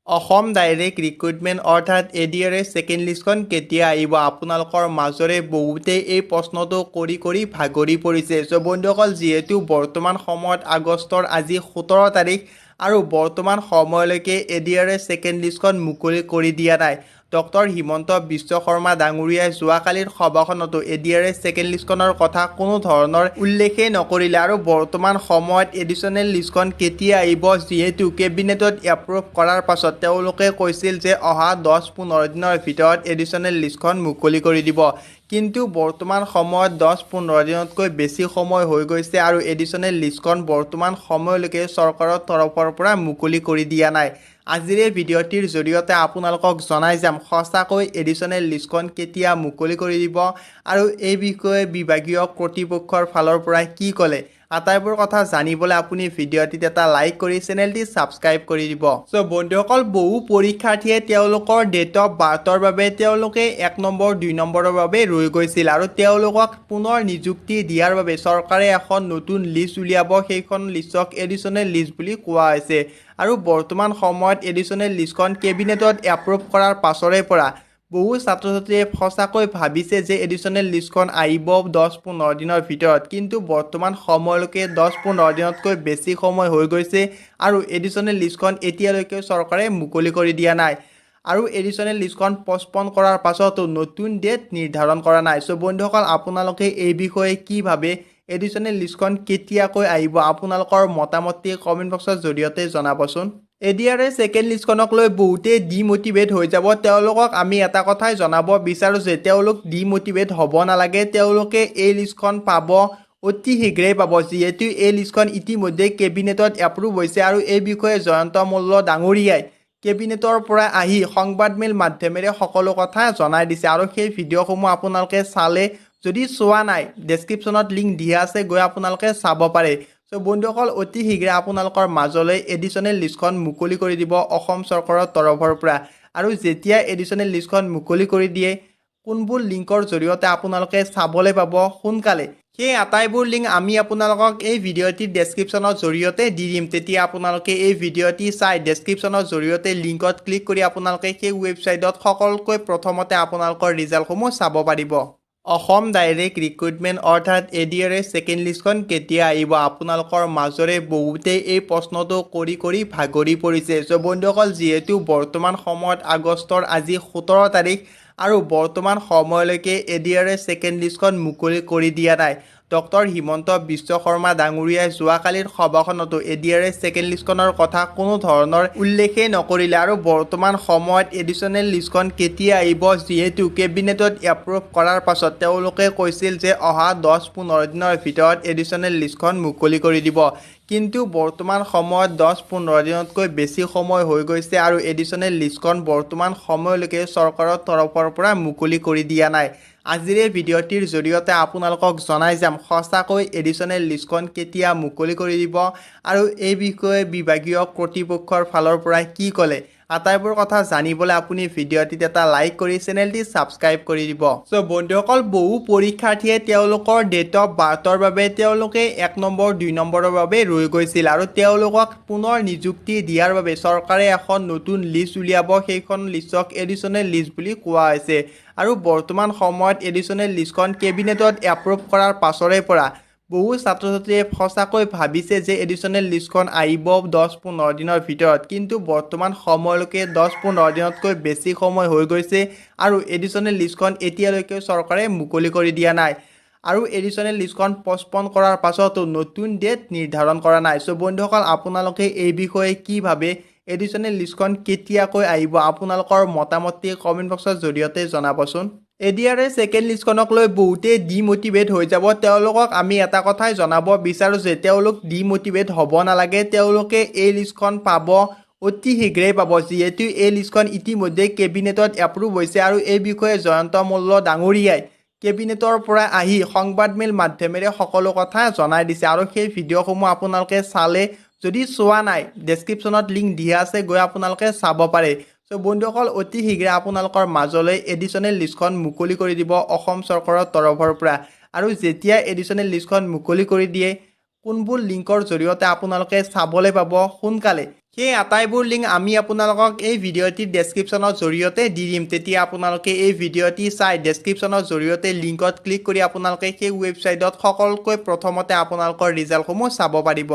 Assam direct recruitment অৰ্থাৎ এডিআৰএ second লিষ্টখন কেতিয়া আহিব আপোনালোকৰ মাজৰে বহুতেই এই প্ৰশ্নটো কৰি ভাগৰি পৰিছে। চ' বন্ধুসকল, যিহেতু বৰ্তমান সময়ত আগষ্টৰ আজি 17 তাৰিখ আৰু বৰ্তমান সময়লৈকে এডিআৰএ ছেকেণ্ড লিষ্টখন মুকলি কৰি দিয়া নাই। ডক্টৰ হিমন্ত বিশ্ব শৰ্মা ডাঙৰীয়াই যোৱাকালিৰ সভাখনতো এডিআৰএ ছেকেণ্ড লিষ্টখনৰ কথা কোনো ধৰণৰ উল্লেখেই নকৰিলে আৰু বৰ্তমান সময়ত এডিশ্যনেল লিষ্টখন কেতিয়া আহিব, যিহেতু কেবিনেটত এপ্ৰুভ কৰাৰ পাছত তেওঁলোকে কৈছিল যে অহা 10-15 দিনৰ ভিতৰত এডিশ্যনেল লিষ্টখন মুকলি কৰি দিব। কিন্তু বৰ্তমান সময়ত 10-15 দিনতকৈ বেছি সময় হৈ গৈছে আৰু এডিশ্যনেল লিষ্টখন বৰ্তমান সময়লৈকে চৰকাৰৰ তৰফৰ পৰা মুকলি কৰি দিয়া নাই। আজিৰ এই ভিডিঅ'টিৰ জৰিয়তে আপোনালোকক জনাই যাম সঁচাকৈ এডিশ্যনেল লিষ্টখন কেতিয়া মুকলি কৰি দিব আৰু এই বিষয়ে বিভাগীয় কৰ্তৃপক্ষৰ ফালৰ পৰা কি ক'লে। আটাইবোৰ কথা জানিবলৈ আপুনি ভিডিঅ'টিত এটা লাইক কৰি চেনেলটি ছাবস্ক্ৰাইব কৰি দিব। চ' বন্ধুসকল, বহু পৰীক্ষাৰ্থীয়ে তেওঁলোকৰ ডেট অফ বাৰ্থৰ বাবে তেওঁলোকে 1 নম্বৰ 2 নম্বৰৰ বাবে ৰৈ গৈছিল আৰু তেওঁলোকক পুনৰ নিযুক্তি দিয়াৰ বাবে চৰকাৰে এখন নতুন লিষ্ট উলিয়াব। সেইখন লিষ্টক এডিশ্যনেল লিষ্ট বুলি কোৱা হৈছে আৰু বৰ্তমান সময়ত এডিশ্যনেল লিষ্টখন কেবিনেটত এপ্ৰুভ কৰাৰ পাছৰে পৰা বহু ছাত্ৰ ছাত্ৰীয়ে সঁচাকৈ ভাবিছে যে এডিশ্যনেল লিষ্টখন আহিব 10-15 দিনৰ ভিতৰত, কিন্তু বৰ্তমান সময়লৈকে 10-15 দিনতকৈ বেছি সময় হৈ গৈছে আৰু এডিশ্যনেল লিষ্টখন এতিয়ালৈকে চৰকাৰে মুকলি কৰি দিয়া নাই আৰু এডিশ্যনেল লিষ্টখন পষ্টপন কৰাৰ পাছতো নতুন ডেট নিৰ্ধাৰণ কৰা নাই। চ' বন্ধুসকল, আপোনালোকে এই বিষয়ে কি ভাবে, এডিশ্যনেল লিষ্টখন কেতিয়াকৈ আহিব, আপোনালোকৰ মতামতটি কমেণ্ট বক্সৰ জৰিয়তে জনাবচোন। এডিআৰএ ছেকেণ্ড লিষ্টখনক লৈ বহুতেই ডিমোটিভেট হৈ যাব। তেওঁলোকক আমি এটা কথাই জনাব বিচাৰোঁ যে তেওঁলোক ডিমোটিভেট হ'ব নালাগে। তেওঁলোকে এই লিষ্টখন পাব, অতি শীঘ্ৰেই পাব, যিহেতু এই লিষ্টখন ইতিমধ্যে কেবিনেটত এপ্ৰুভ হৈছে আৰু এই বিষয়ে জয়ন্ত মল্ল ডাঙৰীয়াই কেবিনেটৰ পৰা আহি সংবাদমেল মাধ্যমেৰে সকলো কথা জনাই দিছে আৰু সেই ভিডিঅ'সমূহ আপোনালোকে চালে, যদি চোৱা নাই ডেছক্ৰিপশ্যনত লিংক দিয়া আছে, গৈ আপোনালোকে চাব পাৰে। চ' বন্ধুসকল, অতি শীঘ্ৰে আপোনালোকৰ মাজলৈ এডিশ্যনেল লিষ্টখন মুকলি কৰি দিব অসম চৰকাৰৰ তৰফৰ পৰা আৰু যেতিয়া এডিশ্যনেল লিষ্টখন মুকলি কৰি দিয়ে কোনবোৰ লিংকৰ জৰিয়তে আপোনালোকে চাবলৈ পাব সোনকালে, সেই আটাইবোৰ লিংক আমি আপোনালোকক এই ভিডিঅ'টিৰ ডেছক্ৰিপশ্যনৰ জৰিয়তে দি দিম। তেতিয়া আপোনালোকে এই ভিডিঅ'টি চাই ডেছক্ৰিপশ্যনৰ জৰিয়তে লিংকত ক্লিক কৰি আপোনালোকে সেই ৱেবছাইটত সকলোকৈ প্ৰথমতে আপোনালোকৰ ৰিজাল্টসমূহ চাব পাৰিব। অসম ডাইৰেক্ট ৰিক্ৰুইটমেণ্ট অৰ্থাৎ এডিআৰএ ছেকেণ্ড লিষ্টখন কেতিয়া আহিব, আপোনালোকৰ মাজৰে বহুতেই এই প্ৰশ্নটো কৰি ভাগৰি পৰিছে। চ' বন্ধুসকল, যিহেতু বৰ্তমান সময়ত আগষ্টৰ আজি 17 তাৰিখ আৰু বৰ্তমান সময়লৈকে এডিআৰএ ছেকেণ্ড লিষ্টখন মুকলি কৰি দিয়া নাই। ডক্টৰ হিমন্ত বিশ্ব শৰ্মা ডাঙৰীয়াই যোৱাকালিৰ সভাখনতো এডিআৰএ ছেকেণ্ড লিষ্টখনৰ কথা কোনো ধৰণৰ উল্লেখেই নকৰিলে আৰু বৰ্তমান সময়ত এডিশ্যনেল লিষ্টখন কেতিয়া আহিব, যিহেতু কেবিনেটত এপ্ৰুভ কৰাৰ পাছত তেওঁলোকে কৈছিল যে অহা 10-15 দিনৰ ভিতৰত এডিশ্যনেল লিষ্টখন মুকলি কৰি দিব। কিন্তু বৰ্তমান সময়ত 10-15 দিনতকৈ বেছি সময় হৈ গৈছে আৰু এডিশ্যনেল লিষ্টখন বৰ্তমান সময়লৈকে চৰকাৰৰ তৰফৰ পৰা মুকলি কৰি দিয়া নাই। আজিৰ এই ভিডিঅ'টিৰ জৰিয়তে আপোনালোকক জনাই যাম সঁচাকৈ এডিশ্যনেল লিষ্টখন কেতিয়া মুকলি কৰি দিব আৰু এই বিষয়ে বিভাগীয় কৰ্তৃপক্ষৰ ফালৰ পৰা কি ক'লে। আটাইবোৰ কথা জানিবলৈ আপুনি ভিডিঅ'টিত এটা লাইক কৰি চেনেলটি ছাবস্ক্ৰাইব কৰি দিব। চ' বন্ধুসকল, বহু পৰীক্ষাৰ্থীয়ে তেওঁলোকৰ ডেট অফ বাৰ্থৰ বাবে তেওঁলোকে 1 নম্বৰ 2 নম্বৰৰ বাবে ৰৈ গৈছিল আৰু তেওঁলোকক পুনৰ নিযুক্তি দিয়াৰ বাবে চৰকাৰে এখন নতুন লিষ্ট উলিয়াব। সেইখন লিষ্টক এডিশ্যনেল লিষ্ট বুলি কোৱা হৈছে আৰু বৰ্তমান সময়ত এডিশ্যনেল লিষ্টখন কেবিনেটত এপ্ৰুভ কৰাৰ পাছৰে পৰা বহু ছাত্ৰ ছাত্ৰীয়ে সঁচাকৈ ভাবিছে যে এডিশ্যনেল লিষ্টখন আহিব 10-15 দিনৰ ভিতৰত, কিন্তু বৰ্তমান সময়লৈকে 10-15 দিনতকৈ বেছি সময় হৈ গৈছে আৰু এডিশ্যনেল লিষ্টখন এতিয়ালৈকে চৰকাৰে মুকলি কৰি দিয়া নাই আৰু এডিশ্যনেল লিষ্টখন পষ্টপন কৰাৰ পাছতো নতুন ডেট নিৰ্ধাৰণ কৰা নাই। চ' বন্ধুসকল, আপোনালোকে এই বিষয়ে কি ভাবে, এডিশ্যনেল লিষ্টখন কেতিয়াকৈ আহিব, আপোনালোকৰ মতামতটি কমেণ্ট বক্সৰ জৰিয়তে জনাবচোন। এডিআৰএ ছেকেণ্ড লিষ্টখনক লৈ বহুতেই ডিমোটিভেট হৈ যাব। তেওঁলোকক আমি এটা কথাই জনাব বিচাৰোঁ যে তেওঁলোক ডিমোটিভেট হ'ব নালাগে। তেওঁলোকে এই লিষ্টখন পাব, অতি শীঘ্ৰেই পাব, যিহেতু এই লিষ্টখন ইতিমধ্যে কেবিনেটত এপ্ৰুভ হৈছে আৰু এই বিষয়ে জয়ন্ত মল্ল ডাঙৰীয়াই কেবিনেটৰ পৰা আহি সংবাদমেল মাধ্যমেৰে সকলো কথা জনাই দিছে আৰু সেই ভিডিঅ'সমূহ আপোনালোকে চালে, যদি চোৱা নাই ডেছক্ৰিপশ্যনত লিংক দিয়া আছে, গৈ আপোনালোকে চাব পাৰে। চ' বন্ধুসকল, অতি শীঘ্ৰে আপোনালোকৰ মাজলৈ এডিশ্যনেল লিষ্টখন মুকলি কৰি দিব অসম চৰকাৰৰ তৰফৰ পৰা আৰু যেতিয়া এডিশ্যনেল লিষ্টখন মুকলি কৰি দিয়ে কোনবোৰ লিংকৰ জৰিয়তে আপোনালোকে চাবলৈ পাব সোনকালে, সেই আটাইবোৰ লিংক আমি আপোনালোকক এই ভিডিঅ'টিৰ ডেছক্ৰিপশ্যনৰ জৰিয়তে দি দিম তেতিয়া আপোনালোকে এই ভিডিঅ'টি চাই ডেছক্ৰিপশ্যনৰ জৰিয়তে লিংকত ক্লিক কৰি আপোনালোকে সেই ৱেবছাইটত সকলোতকৈ প্ৰথমতে আপোনালোকৰ ৰিজাল্টসমূহ চাব পাৰিব